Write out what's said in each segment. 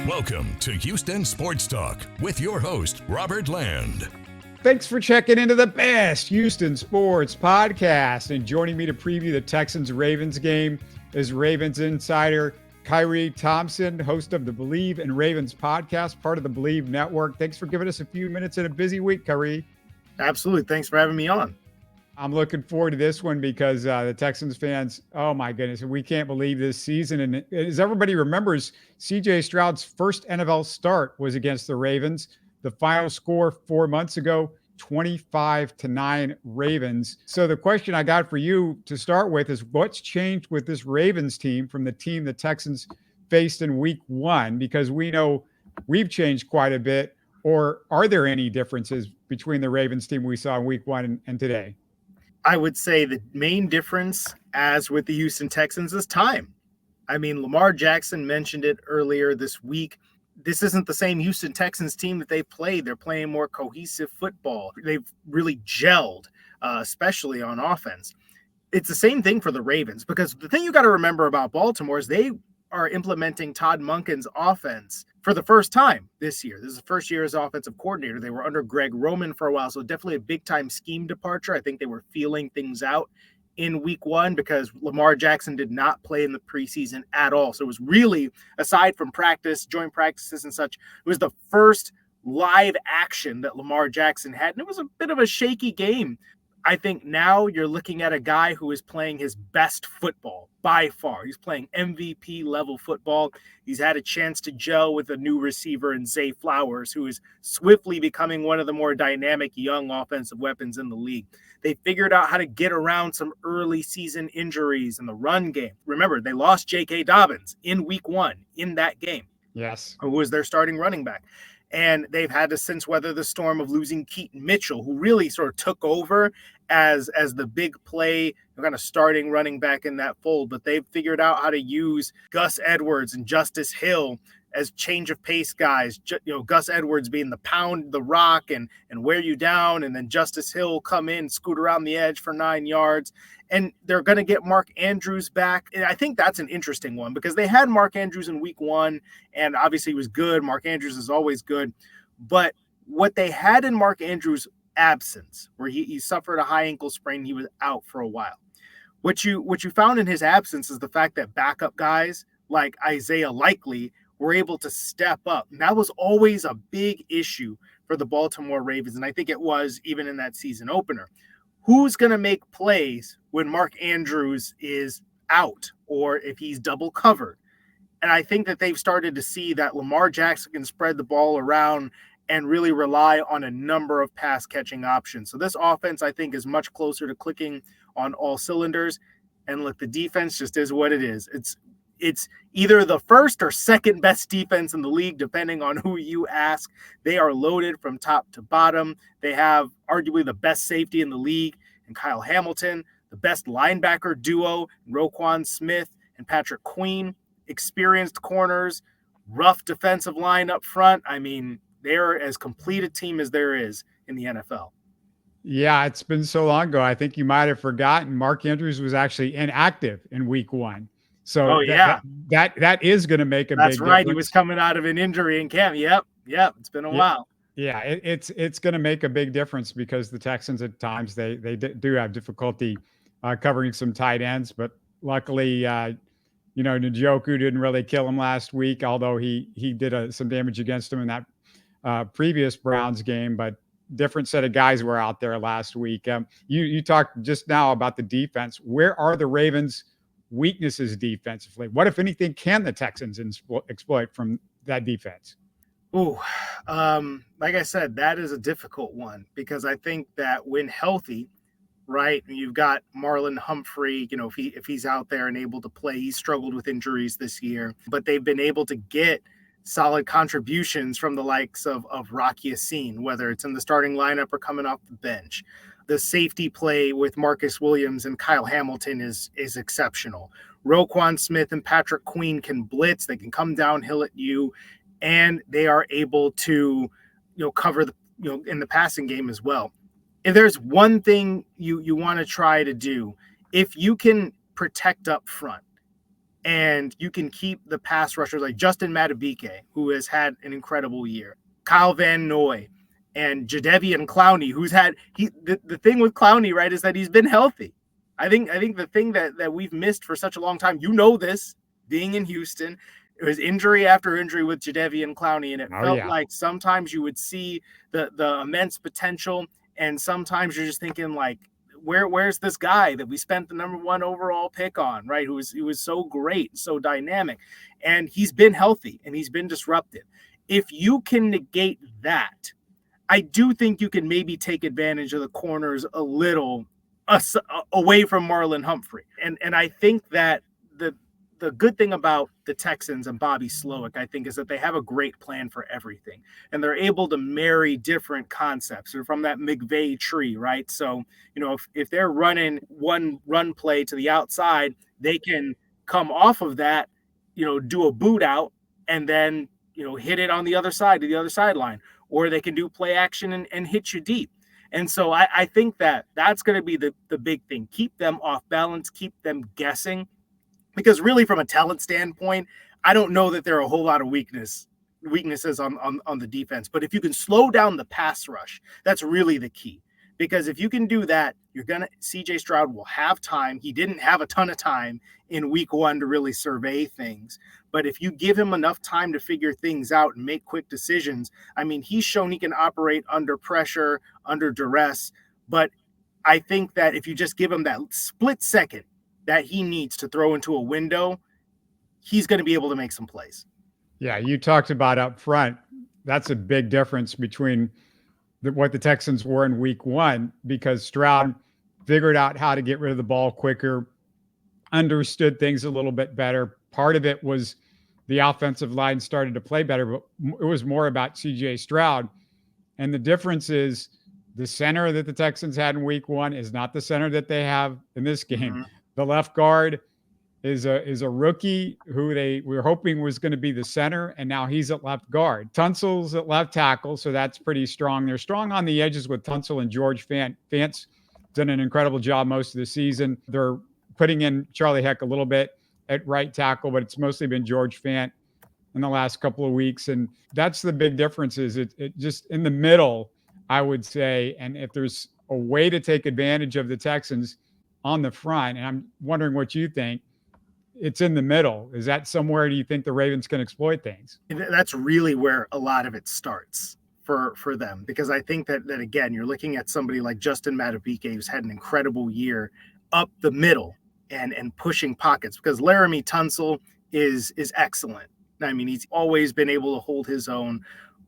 Welcome to Houston Sports Talk with your host, Robert Land. Thanks for checking into the best Houston sports podcast. And joining me to preview the Texans-Ravens game is Ravens insider Khari Thompson, host of the Bleav and Ravens podcast, part of the Bleav network. Thanks for giving us a few minutes in a busy week, Khari. Absolutely. Thanks for having me on. I'm looking forward to this one because the Texans fans, oh my goodness, we can't believe this season. And as everybody remembers, C.J. Stroud's first NFL start was against the Ravens. The final score 4 months ago, 25-9 Ravens. So the question I got for you to start with is what's changed with this Ravens team from the team the Texans faced in week one? Because we know we've changed quite a bit. Or are there any differences between the Ravens team we saw in week one and today? I would say the main difference, as with the Houston Texans, is time. I mean, Lamar Jackson mentioned it earlier this week. This isn't the same Houston Texans team that they've played. They're playing more cohesive football. They've really gelled, especially on offense. It's the same thing for the Ravens, because the thing you got to remember about Baltimore is they are implementing Todd Monken's offense for the first time this year. This is the first year as offensive coordinator. They were under Greg Roman for a while, so definitely a big-time scheme departure. I think they were feeling things out in week one because Lamar Jackson did not play in the preseason at all. So it was really, aside from practice, joint practices and such, it was the first live action that Lamar Jackson had, and it was a bit of a shaky game. I think now you're looking at a guy who is playing his best football by far. He's playing MVP level football. He's had a chance to gel with a new receiver in Zay Flowers, who is swiftly becoming one of the more dynamic young offensive weapons in the league. They figured out how to get around some early season injuries in the run game. Remember, they lost J.K. Dobbins in week one in that game. Yes. Who was their starting running back. And they've had to since weather the storm of losing Keaton Mitchell, who really sort of took over as the big play, kind of starting running back in that fold. But they've figured out how to use Gus Edwards and Justice Hill as change of pace guys. Gus Edwards being the pound, the rock, and wear you down, and then Justice Hill come in, scoot around the edge for 9 yards. And they're going to get Mark Andrews back. And I think that's an interesting one because they had Mark Andrews in week one, and obviously he was good. Mark Andrews is always good. But what they had in Mark Andrews' absence, where he suffered a high ankle sprain, he was out for a while. What you found in his absence is the fact that backup guys like Isaiah Likely were able to step up. And that was always a big issue for the Baltimore Ravens, and I think it was even in that season opener. Who's going to make plays when Mark Andrews is out or if he's double covered? And I think that they've started to see that Lamar Jackson can spread the ball around and really rely on a number of pass catching options. So this offense, I think, is much closer to clicking on all cylinders. And look, the defense just is what it is. It's either the first or second best defense in the league, depending on who you ask. They are loaded from top to bottom. They have arguably the best safety in the league and Kyle Hamilton, the best linebacker duo, Roquan Smith and Patrick Queen, experienced corners, rough defensive line up front. I mean, they're as complete a team as there is in the NFL. Yeah, it's been so long ago. I think you might have forgotten Mark Andrews was actually inactive in week one. So that is going to make a big difference. That's right. He was coming out of an injury in camp. Yep. It's been a while. Yeah, it's going to make a big difference because the Texans at times they do have difficulty covering some tight ends, but luckily, Njoku didn't really kill him last week, although he did some damage against him in that previous Browns game. But different set of guys were out there last week. You talked just now about the defense. Where are the Ravens' weaknesses defensively? What, if anything, can the Texans exploit from that defense? Like I said, that is a difficult one because I think that when healthy, right, you've got Marlon Humphrey, if he's out there and able to play, he's struggled with injuries this year, but they've been able to get solid contributions from the likes of Rocky Yassin, whether it's in the starting lineup or coming off the bench. The safety play with Marcus Williams and Kyle Hamilton is exceptional. Roquan Smith and Patrick Queen can blitz. They can come downhill at you, and they are able to, cover in the passing game as well. If there's one thing you want to try to do, if you can protect up front, and you can keep the pass rushers like Justin Madubuike, who has had an incredible year, Kyle Van Noy, and Jadeveon Clowney, who's had the thing with Clowney, right, is that he's been healthy. I think the thing that we've missed for such a long time, this, being in Houston, it was injury after injury with Jadeveon Clowney, and it felt like sometimes you would see the immense potential, and sometimes you're just thinking like, where's this guy that we spent the number 1 overall pick on, right? Who was so great, so dynamic, and he's been healthy and he's been disruptive. If you can negate that, I do think you can maybe take advantage of the corners a little away from Marlon Humphrey. And I think that the good thing about the Texans and Bobby Slowick, I think, is that they have a great plan for everything. And they're able to marry different concepts. They're from that McVay tree, right? So, if they're running one run play to the outside, they can come off of that, do a boot out and then, hit it on the other side to the other sideline. Or they can do play action and hit you deep. And so I think that's going to be the big thing. Keep them off balance, keep them guessing. Because really, from a talent standpoint, I don't know that there are a whole lot of weaknesses on the defense. But if you can slow down the pass rush, that's really the key. Because if you can do that, CJ Stroud will have time. He didn't have a ton of time in week 1 to really survey things. But if you give him enough time to figure things out and make quick decisions, I mean, he's shown he can operate under pressure, under duress. But I think that if you just give him that split second that he needs to throw into a window, he's going to be able to make some plays. Yeah, you talked about up front. That's a big difference between what the Texans were in week 1, because Stroud figured out how to get rid of the ball quicker, understood things a little bit better. Part of it was the offensive line started to play better, but it was more about CJ Stroud. And the difference is the center that the Texans had in week 1 is not the center that they have in this game. Mm-hmm. The left guard is a rookie who we were hoping was going to be the center, and now he's at left guard. Tunsil's at left tackle, so that's pretty strong. They're strong on the edges with Tunsil and George Fant. Fant's done an incredible job most of the season. They're putting in Charlie Heck a little bit at right tackle, but it's mostly been George Fant in the last couple of weeks, and that's the big difference. Is it just in the middle, I would say, and if there's a way to take advantage of the Texans on the front, and I'm wondering what you think, it's in the middle. Is that somewhere do you think the Ravens can exploit things? That's really where a lot of it starts for them, because I think that again, you're looking at somebody like Justin Madubuike, who's had an incredible year up the middle and pushing pockets, because Laramie Tunsil is excellent. I mean, he's always been able to hold his own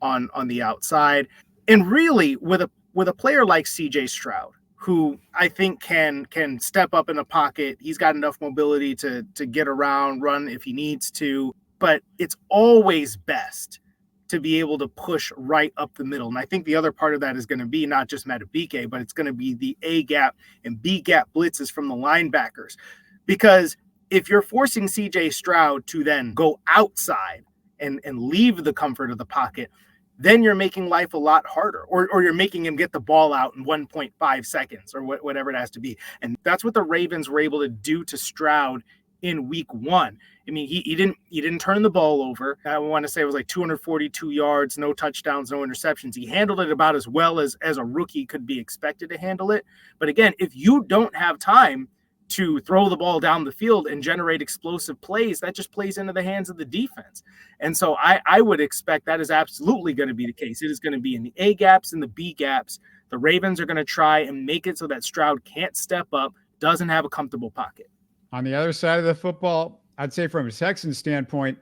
on the outside. And really, with a player like CJ Stroud, who I think can step up in a pocket. He's got enough mobility to get around, run if he needs to, but it's always best to be able to push right up the middle. And I think the other part of that is going to be not just Madubuike, but it's going to be the A gap and B gap blitzes from the linebackers. Because if you're forcing CJ Stroud to then go outside and leave the comfort of the pocket, then you're making life a lot harder, or you're making him get the ball out in 1.5 seconds or whatever it has to be. And that's what the Ravens were able to do to Stroud in week 1. I mean, he didn't turn the ball over. I want to say it was like 242 yards, no touchdowns, no interceptions. He handled it about as well as a rookie could be expected to handle it. But again, if you don't have time to throw the ball down the field and generate explosive plays, that just plays into the hands of the defense. And so I would expect that is absolutely going to be the case. It is going to be in the A gaps and the B gaps. The Ravens are going to try and make it so that Stroud can't step up, doesn't have a comfortable pocket. On the other side of the football, I'd say from a Texans standpoint,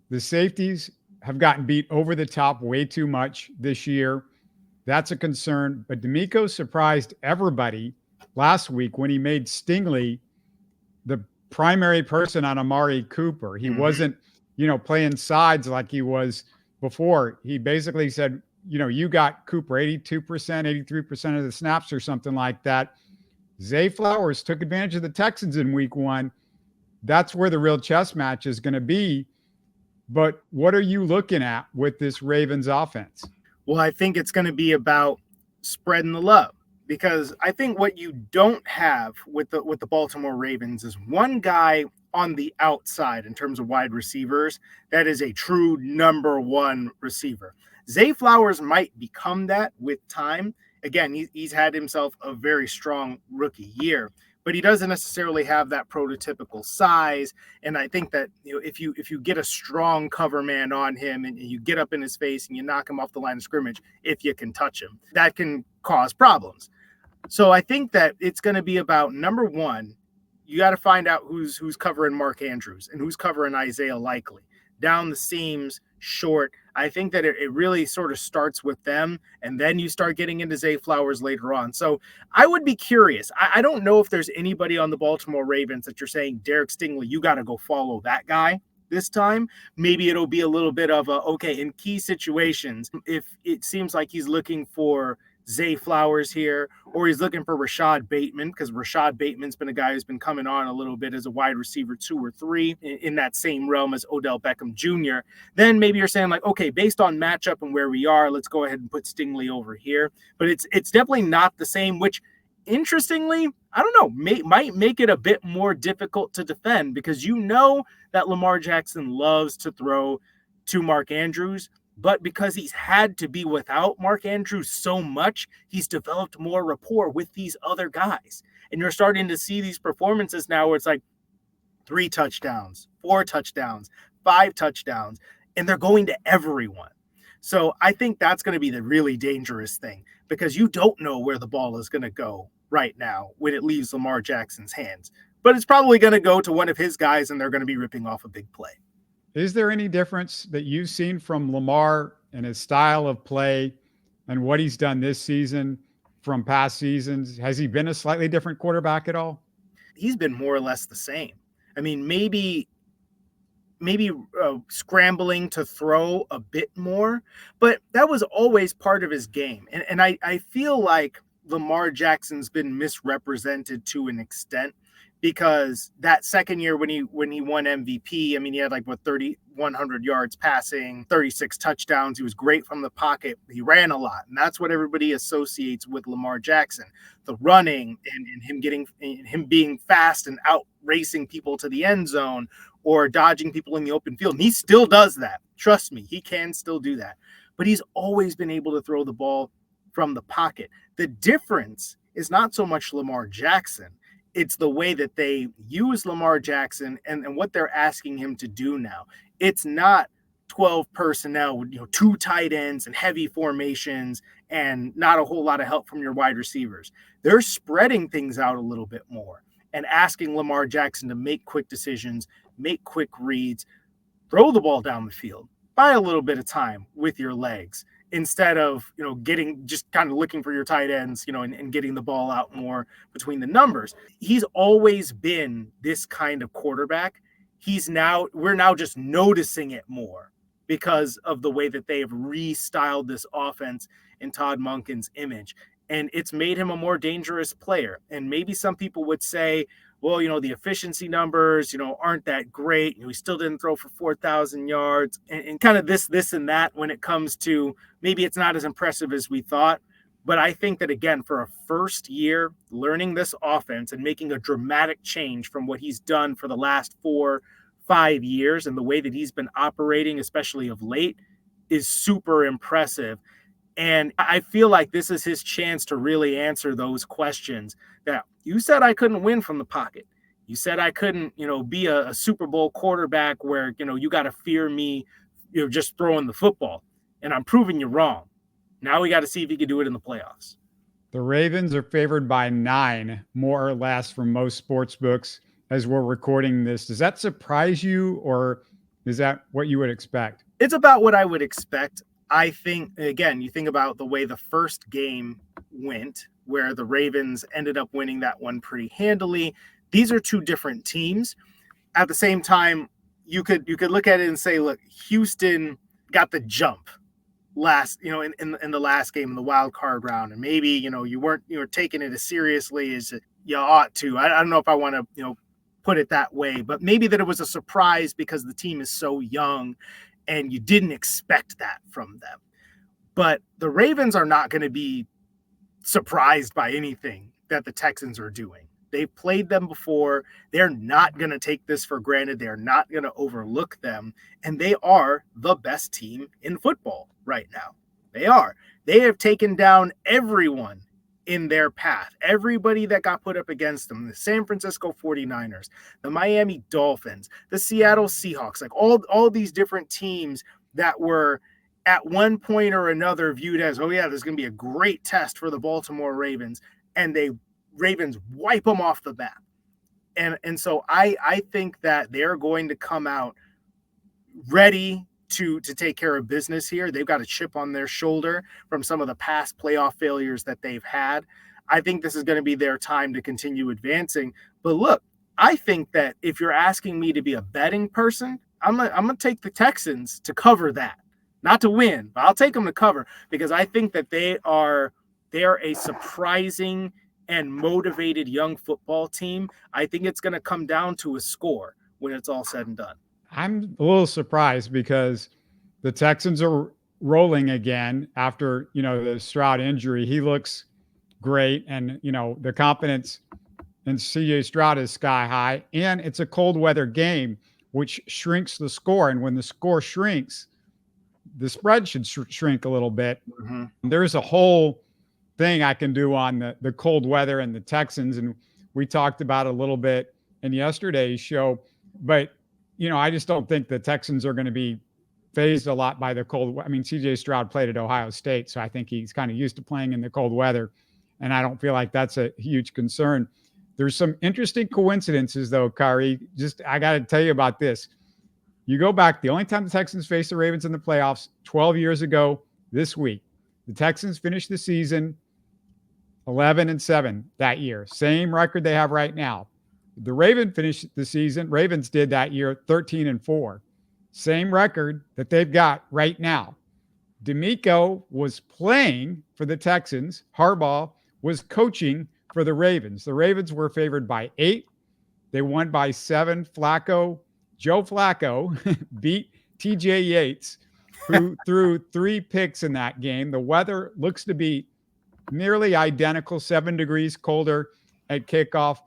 the safeties have gotten beat over the top way too much this year. That's a concern. But D'Amico surprised everybody last week when he made Stingley the primary person on Amari Cooper. He wasn't, playing sides like he was before. He basically said, you got Cooper 82%, 83% of the snaps or something like that. Zay Flowers took advantage of the Texans in week 1. That's where the real chess match is going to be. But what are you looking at with this Ravens offense? Well, I think it's going to be about spreading the love. Because I think what you don't have with the Baltimore Ravens is one guy on the outside in terms of wide receivers that is a true number one receiver. Zay Flowers might become that with time. Again, he's had himself a very strong rookie year, but he doesn't necessarily have that prototypical size. And I think that, if you get a strong cover man on him and you get up in his face and you knock him off the line of scrimmage, if you can touch him, that can cause problems. So I think that it's going to be about, number one, you got to find out who's covering Mark Andrews and who's covering Isaiah Likely. Down the seams, short. I think that it really sort of starts with them, and then you start getting into Zay Flowers later on. So I would be curious. I don't know if there's anybody on the Baltimore Ravens that you're saying, Derek Stingley, you got to go follow that guy this time. Maybe it'll be a little bit of okay, in key situations, if it seems like he's looking for Zay Flowers here, or he's looking for Rashad Bateman, because Rashad Bateman's been a guy who's been coming on a little bit as a wide receiver 2 or 3 in that same realm as Odell Beckham Jr. Then maybe you're saying, like, okay, based on matchup and where we are, let's go ahead and put Stingley over here. But it's definitely not the same, which, interestingly, I don't know, might make it a bit more difficult to defend, because that Lamar Jackson loves to throw to Mark Andrews. But because he's had to be without Mark Andrews so much, he's developed more rapport with these other guys. And you're starting to see these performances now where it's like 3 touchdowns, 4 touchdowns, 5 touchdowns, and they're going to everyone. So I think that's going to be the really dangerous thing, because you don't know where the ball is going to go right now when it leaves Lamar Jackson's hands. But it's probably going to go to one of his guys, and they're going to be ripping off a big play. Is there any difference that you've seen from Lamar and his style of play and what he's done this season from past seasons? Has he been a slightly different quarterback at all? He's been more or less the same. I mean, maybe scrambling to throw a bit more, but that was always part of his game. And I feel like Lamar Jackson's been misrepresented to an extent, because that second year when he won MVP, I mean, he had 3,100 yards passing, 36 touchdowns. He was great from the pocket. He ran a lot, and that's what everybody associates with Lamar Jackson: the running and him being fast and out racing people to the end zone or dodging people in the open field. And he still does that. Trust me, he can still do that. But he's always been able to throw the ball from the pocket. The difference is not so much Lamar Jackson. It's the way that they use Lamar Jackson and what they're asking him to do now. It's not 12 personnel with 2 tight ends and heavy formations and not a whole lot of help from your wide receivers. They're spreading things out a little bit more and asking Lamar Jackson to make quick decisions, make quick reads, throw the ball down the field, buy a little bit of time with your legs, instead of, just kind of looking for your tight ends, and getting the ball out more between the numbers. He's always been this kind of quarterback. We're now just noticing it more because of the way that they've restyled this offense in Todd Monken's image. And it's made him a more dangerous player. And maybe some people would say, well, the efficiency numbers, aren't that great. He still didn't throw for 4,000 yards and kind of this and that when it comes to maybe it's not as impressive as we thought. But I think that, again, for a first year, learning this offense and making a dramatic change from what he's done for the last 4-5 years and the way that he's been operating, especially of late, is super impressive. And I feel like this is his chance to really answer those questions that you said I couldn't win from the pocket. You said I couldn't, be a Super Bowl quarterback where, you got to fear me, just throwing the football. And I'm proving you wrong. Now we got to see if he can do it in the playoffs. The Ravens are favored by 9, more or less, from most sports books as we're recording this. Does that surprise you, or is that what you would expect? It's about what I would expect. I think, again, you think about the way the first game went, where the Ravens ended up winning that one pretty handily. These are 2 different teams. At the same time, you could look at it and say, look, Houston got the jump last, in the last game in the wild card round, and maybe you weren't taking it as seriously as you ought to. I don't know if I want to put it that way, but maybe that it was a surprise because the team is so young and you didn't expect that from them. But the Ravens are not going to be surprised by anything that the Texans are doing. They've played them before. They're not going to take this for granted. They're not going to overlook them. And they are the best team in football right now. They are. They have taken down everyone in their path. Everybody that got put up against them, the San Francisco 49ers, the Miami Dolphins, the Seattle Seahawks, like all these different teams that were at one point or another viewed as, oh yeah, there's going to be a great test for the Baltimore Ravens, and Ravens wipe them off the bat. And so I think that they're going to come out ready to take care of business here. They've got a chip on their shoulder from some of the past playoff failures that they've had. I think this is going to be their time to continue advancing. But look, I think that if you're asking me to be a betting person, I'm gonna take the Texans to cover that. Not to win, but I'll take them to cover, because I think that they're a surprising and motivated young football team. I think it's going to come down to a score when it's all said and done. I'm a little surprised because the Texans are rolling again after, the Stroud injury. He looks great. And, the confidence in CJ Stroud is sky high. And it's a cold weather game, which shrinks the score. And when the score shrinks, the spread should shrink a little bit. Mm-hmm. There's a whole thing I can do on the cold weather and the Texans. And we talked about it a little bit in yesterday's show. But I just don't think the Texans are going to be phased a lot by the cold. I mean, CJ Stroud played at Ohio State, so I think he's kind of used to playing in the cold weather, and I don't feel like that's a huge concern. There's some interesting coincidences, though, Khari. I got to tell you about this. You go back, the only time the Texans faced the Ravens in the playoffs, 12 years ago this week. The Texans finished the season 11-7 that year. Same record they have right now. The Ravens finished the season, Ravens did that year 13-4. Same record that they've got right now. D'Amico was playing for the Texans. Harbaugh was coaching for the Ravens. The Ravens were favored by 8. They won by 7. Joe Flacco beat TJ Yates, who threw 3 picks in that game. The weather looks to be nearly identical, 7 degrees colder at kickoff.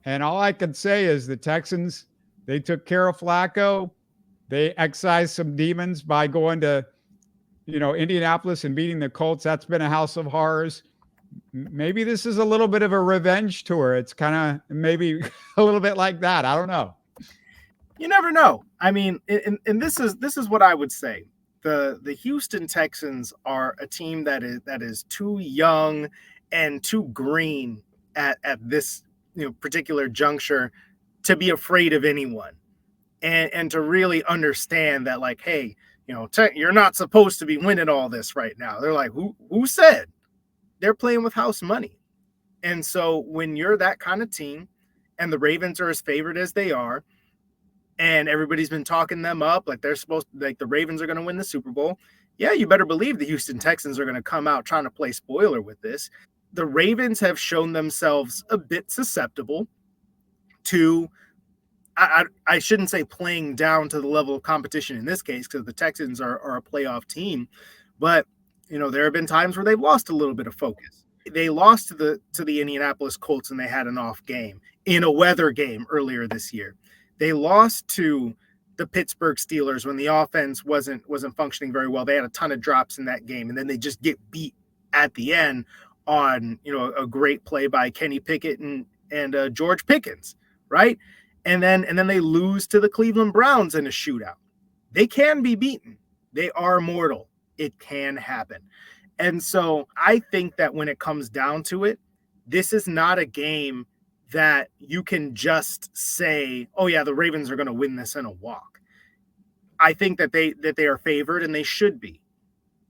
And all I can say is the Texans, they took care of Flacco. They excised some demons by going to, Indianapolis and beating the Colts. That's been a house of horrors. Maybe this is a little bit of a revenge tour. It's kind of maybe a little bit like that. I don't know. You never know. I mean, and this is what I would say. The Houston Texans are a team that is too young and too green at this particular juncture to be afraid of anyone, and to really understand that, like, hey, you're not supposed to be winning all this right now. They're like, who said? They're playing with house money. And so when you're that kind of team and the Ravens are as favored as they are, and everybody's been talking them up like the Ravens are going to win the Super Bowl, yeah, you better believe the Houston Texans are going to come out trying to play spoiler with this. The Ravens have shown themselves a bit susceptible to, I shouldn't say playing down to the level of competition in this case, because the Texans are a playoff team, but there have been times where they've lost a little bit of focus. They lost to the Indianapolis Colts, and they had an off game in a weather game earlier this year. They lost to the Pittsburgh Steelers when the offense wasn't functioning very well. They had a ton of drops in that game, and then they just get beat at the end on a great play by Kenny Pickett and George Pickens, right? And then they lose to the Cleveland Browns in a shootout. They can be beaten. They are mortal. It can happen. And so I think that when it comes down to it, this is not a game that you can just say, oh yeah, the Ravens are going to win this in a walk. I think that they are favored, and they should be.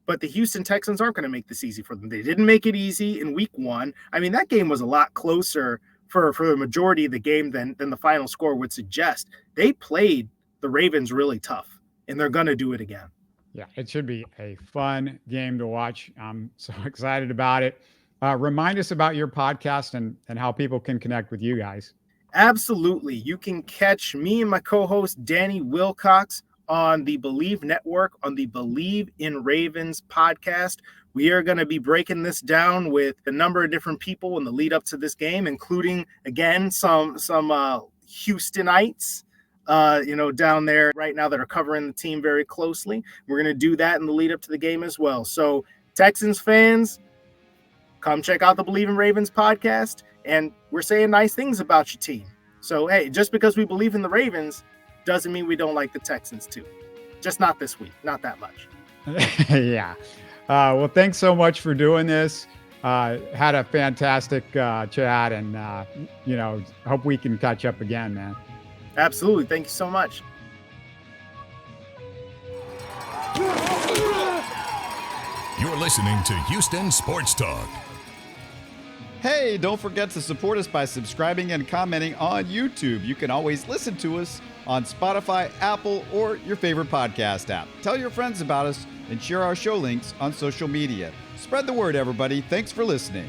But the Houston Texans aren't going to make this easy for them. They didn't make it easy in week 1. I mean, that game was a lot closer for the majority of the game than the final score would suggest. They played the Ravens really tough, and they're going to do it again. Yeah, it should be a fun game to watch. I'm so excited about it. Remind us about your podcast and how people can connect with you guys. Absolutely. You can catch me and my co-host, Danny Wilcox, on the Bleav Network, on the Bleav in Ravens podcast. We are going to be breaking this down with a number of different people in the lead up to this game, including, again, some Houstonites, down there right now that are covering the team very closely. We're going to do that in the lead up to the game as well. So Texans fans, come check out the Bleav in Ravens podcast. And we're saying nice things about your team. So, hey, just because we believe in the Ravens doesn't mean we don't like the Texans too. Just not this week, not that much. Yeah. Well, thanks so much for doing this. Had a fantastic chat, and hope we can catch up again, man. Absolutely. Thank you so much. You're listening to Houston Sports Talk. Hey, don't forget to support us by subscribing and commenting on YouTube. You can always listen to us on Spotify, Apple, or your favorite podcast app. Tell your friends about us and share our show links on social media. Spread the word, everybody. Thanks for listening.